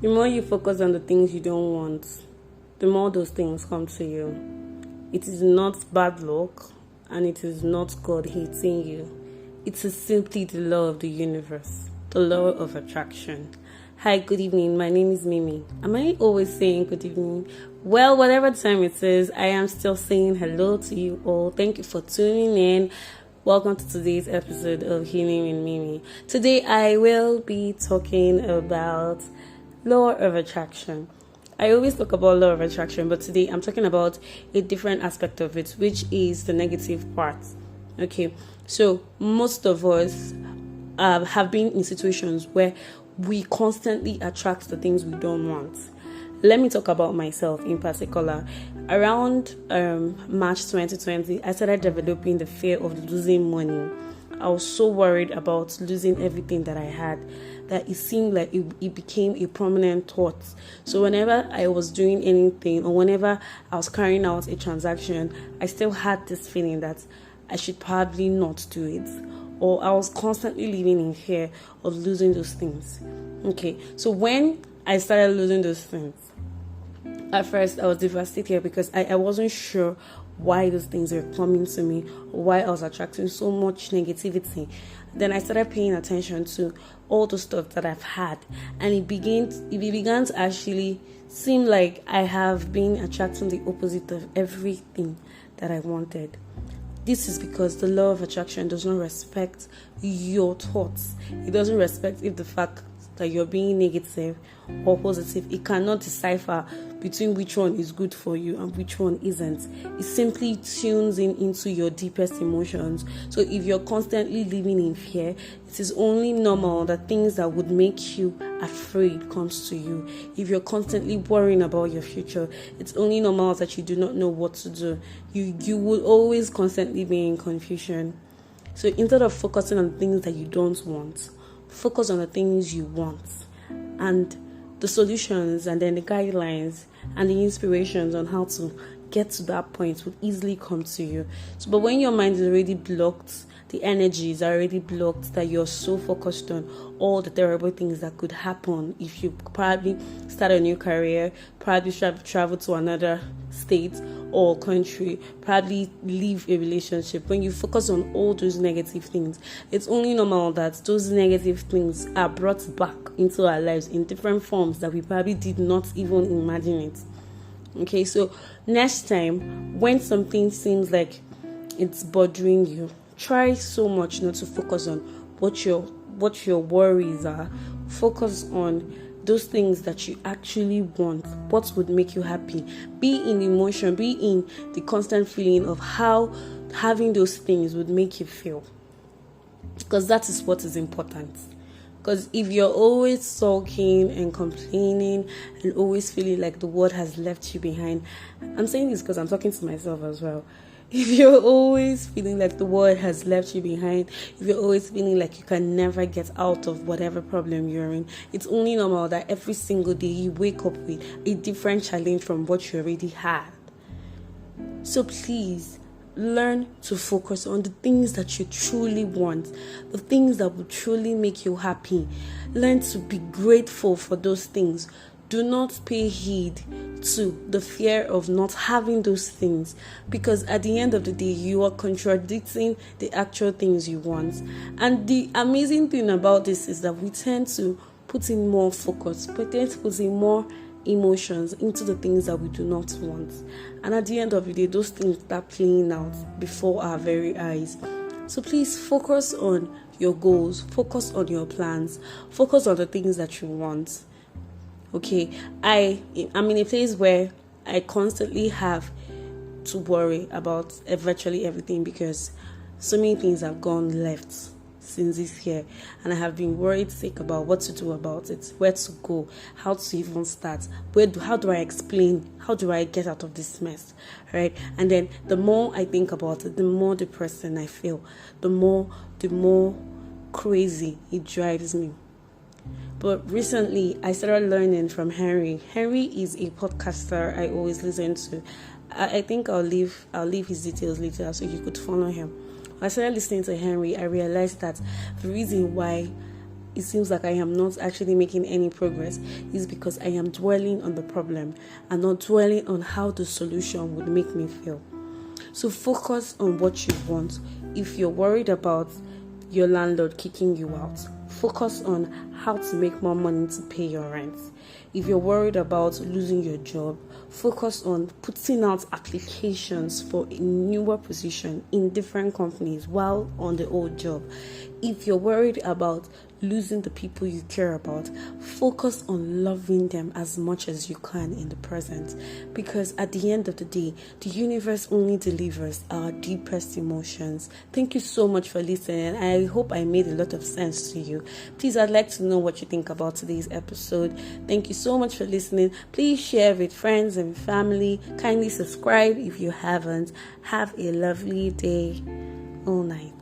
The more you focus on the things you don't want, the more those things come to you. It is not bad luck and it is not God hating you. It is simply the law of the universe, the law of attraction. Hi, good evening. My name is Mimi. Am I always saying good evening? Well, whatever time it is, I am still saying hello to you all. Thank you for tuning in. Welcome to today's episode of Healing with Mimi. Today I will be talking about law of attraction. I always talk about law of attraction, but today I'm talking about a different aspect of it, which is the negative part. Okay, so most of us have been in situations where we constantly attract the things we don't want. Let me talk about myself in particular. Around March 2020, I started developing the fear of losing money. I was so worried about losing everything that I had that it seemed like it became a prominent thought. So whenever I was doing anything or whenever I was carrying out a transaction, I still had this feeling that I should probably not do it. Or I was constantly living in fear of losing those things. Okay, so when I started losing those things, at first I was devastated because I wasn't sure why those things were coming to me, or why I was attracting so much negativity. Then I started paying attention to all the stuff that I've had, and it began to actually seem like I have been attracting the opposite of everything that I wanted. This is because the law of attraction does not respect your thoughts. It doesn't respect if the fact that you're being negative or positive. It cannot decipher between which one is good for you and which one isn't. It simply tunes into your deepest emotions. So if you're constantly living in fear, it is only normal that things that would make you afraid comes to you. If you're constantly worrying about your future, it's only normal that you do not know what to do. You will always constantly be in confusion. So instead of focusing on things that you don't want, focus on the things you want, and the solutions and then the guidelines and the inspirations on how to get to that point will easily come to you. But when your mind is already blocked, the energy is already blocked, that you're so focused on all the terrible things that could happen if you probably start a new career, probably travel to another state or country, probably leave a relationship. When you focus on all those negative things, it's only normal that those negative things are brought back into our lives in different forms that we probably did not even imagine it. Okay, so next time when something seems like it's bothering you, try so much not to focus on what your worries are. Focus on those things that you actually want, what would make you happy. Be in emotion, be in the constant feeling of how having those things would make you feel, because that is what is important. Because if you're always sulking and complaining and always feeling like the world has left you behind, I'm saying this because I'm talking to myself as well. If you're always feeling like the world has left you behind, if you're always feeling like you can never get out of whatever problem you're in, it's only normal that every single day you wake up with a different challenge from what you already had. So please, learn to focus on the things that you truly want, the things that will truly make you happy. Learn to be grateful for those things. Do not pay heed to the fear of not having those things, because at the end of the day, you are contradicting the actual things you want. And the amazing thing about this is that we tend to put in more focus, we tend to put in more emotions into the things that we do not want. And at the end of the day, those things start playing out before our very eyes. So please focus on your goals, focus on your plans, focus on the things that you want. Okay, I'm in a place where I constantly have to worry about virtually everything, because so many things have gone left since this year, and I have been worried sick about what to do about it, where to go, how to even start, how do I explain, how do I get out of this mess, right? And then the more I think about it, the more depressing I feel, the more crazy it drives me. But recently, I started learning from Henry. Henry is a podcaster I always listen to. I think I'll leave his details later so you could follow him. When I started listening to Henry, I realized that the reason why it seems like I am not actually making any progress, is because I am dwelling on the problem and not dwelling on how the solution would make me feel. So focus on what you want. If you're worried about your landlord kicking you out, focus on how to make more money to pay your rent. If you're worried about losing your job, focus on putting out applications for a newer position in different companies while on the old job. If you're worried about losing the people you care about, focus on loving them as much as you can in the present, because at the end of the day, the universe only delivers our deepest emotions. Thank you so much for listening. I hope I made a lot of sense to you. Please, I'd like to know what you think about today's episode. Thank you so much for listening. Please share with friends and family. Kindly subscribe if you haven't. Have a lovely day. All night.